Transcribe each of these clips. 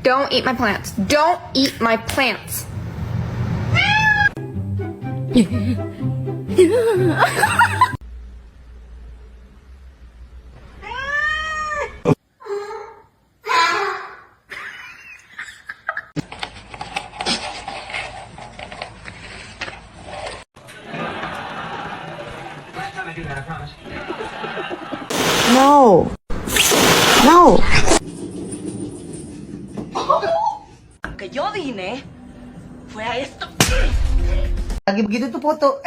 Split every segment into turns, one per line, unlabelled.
Don't eat my plants. Don't eat my plants.
No. No.
Que yo vine fue a esto.
Lagi begitu tuh foto.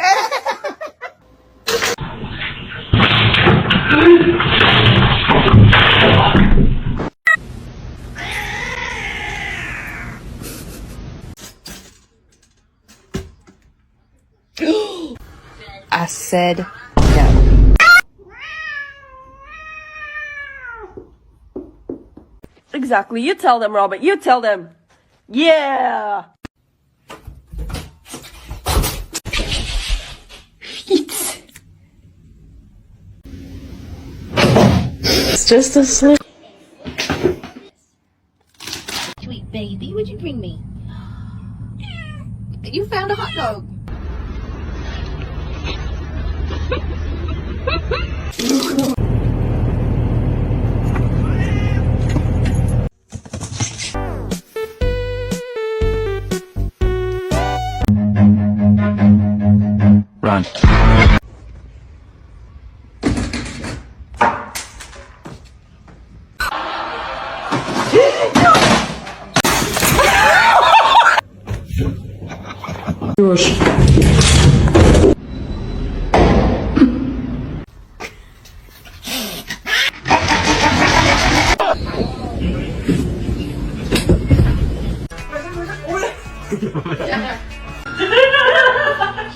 I said no.
Exactly. You tell them, Robert. You tell them. Yeah.
It's just a slip.
Sweet baby, what'd you bring me? You found a hot dog.
Run.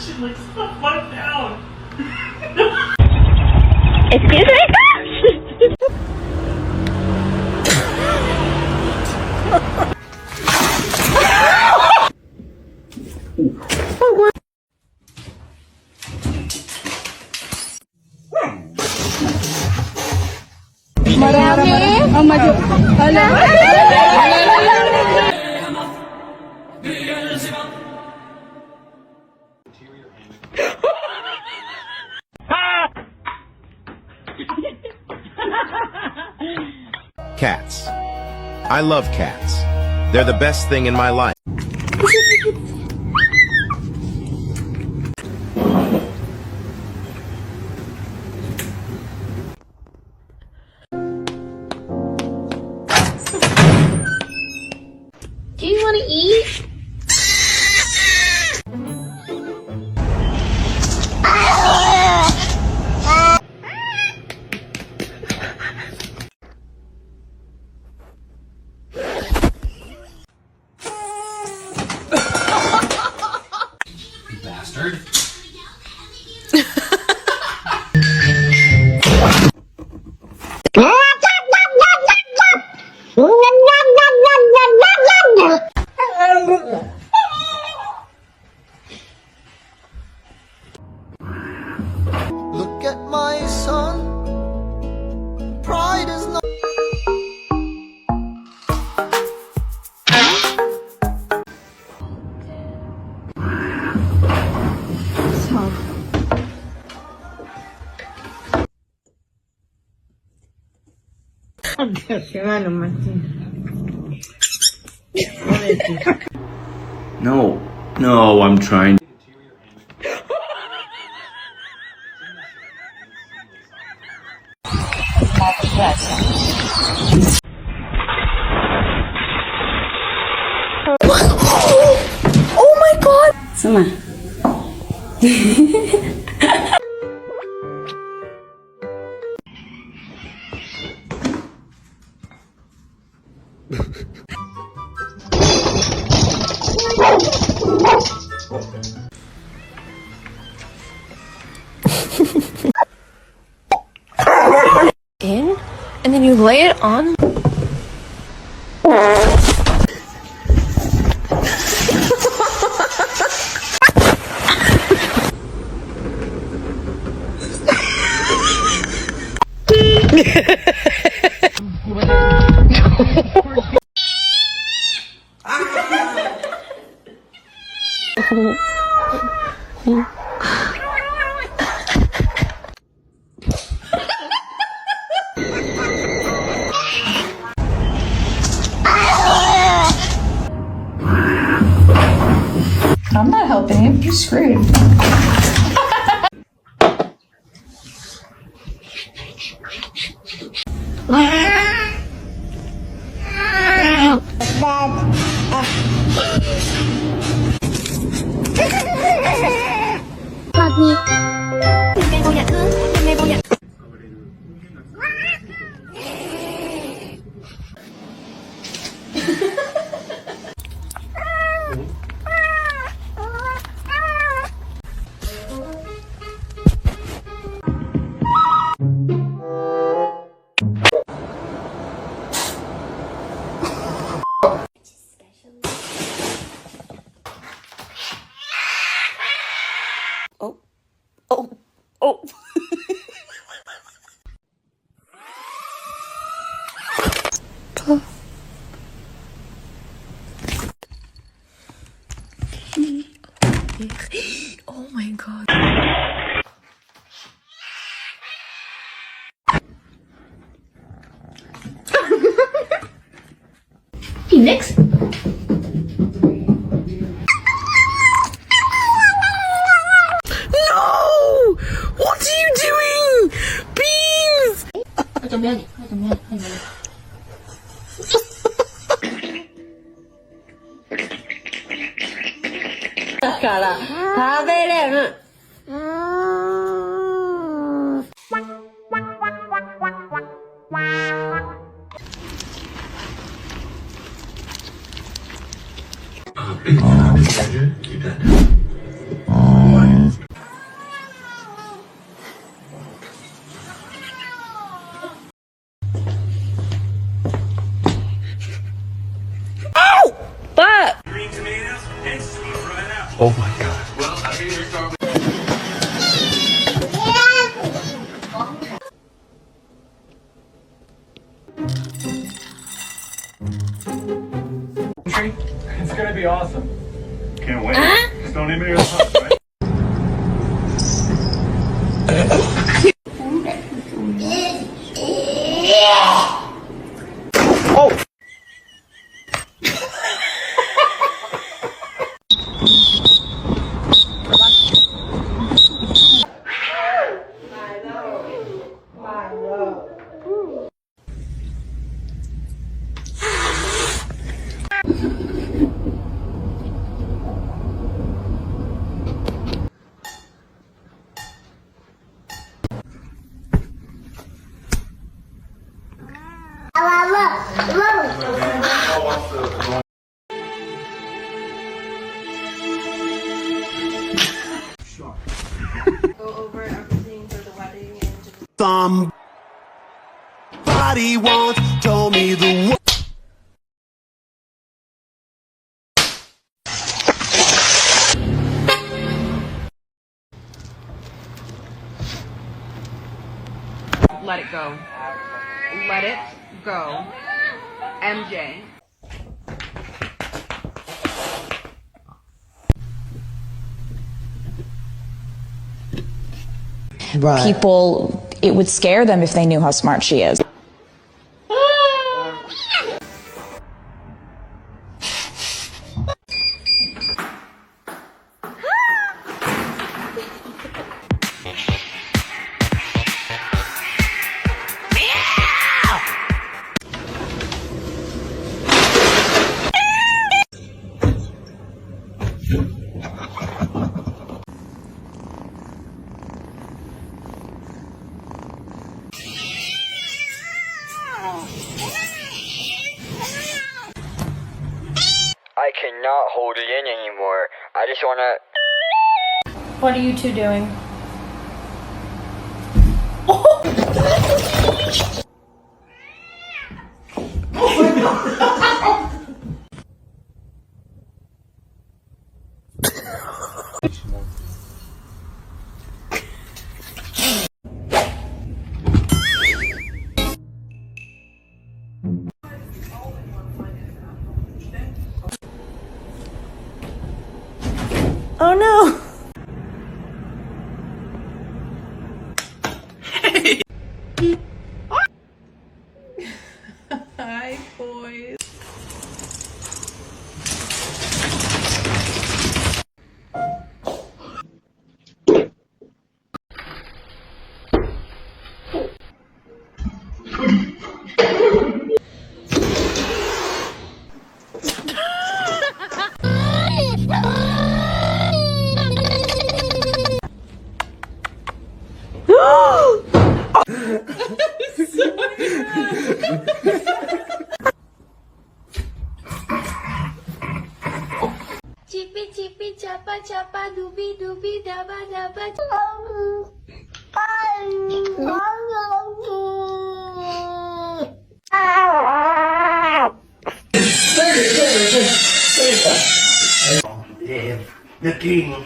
She looks the fuck down.
Excuse me?
Cats. I love cats. They're the best thing in my life.
Do you want to eat?
Bastard.
Look at my son. Pride is not.
No, no, I'm trying.
Oh my god.
Sama.
In, and then you lay it on.
I'm not helping you. You're screwed.
Oh my god.
Phoenix?
No! What are you doing? Beans!
Green tomatoes and sweet right out.
Oh my god.
It's gonna be awesome. Can't wait. Just don't even go to right?
Somebody once told me the world.
Let it go. Let it go. MJ.
People, it would scare them if they knew how smart she is.
I cannot hold it in anymore. I just wanna...
What are you two doing?
Chippy chippy chapa chapa doobie doobie dabba dabba.
The king.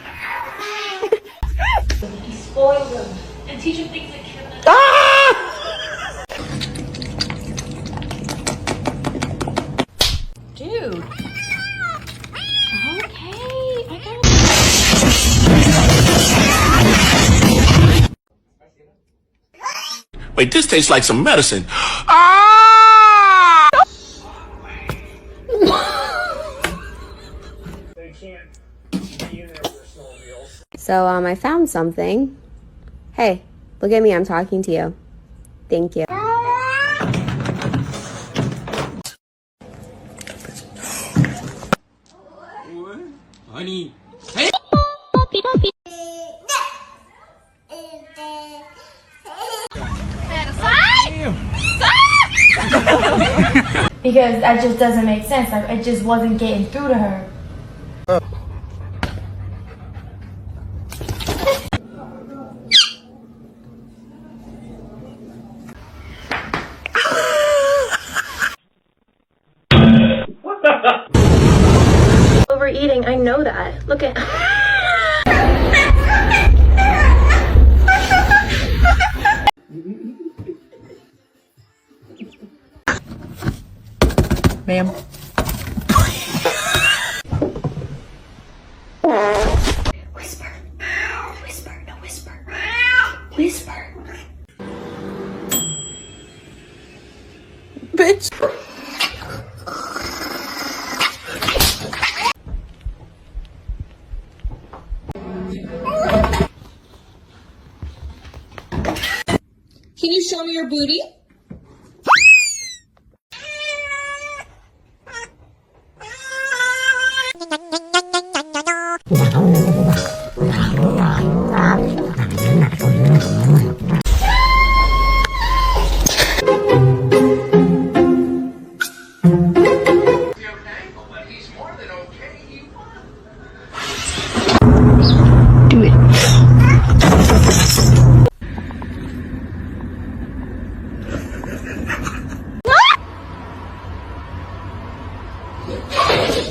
Spoil them and teach them things that kids.
Dude. Okay, I got
Wait, this tastes like some medicine.
They can't be in there with their snowmobiles.
So, I found something. Hey, look at me, I'm talking to you. Thank you.
Honey.
because that just doesn't make sense. Like, it just wasn't getting through to her.
Overeating, I know that. Look at.
Ma'am.
Whisper, whisper, no whisper, whisper.
Bitch.
Can you show me your booty?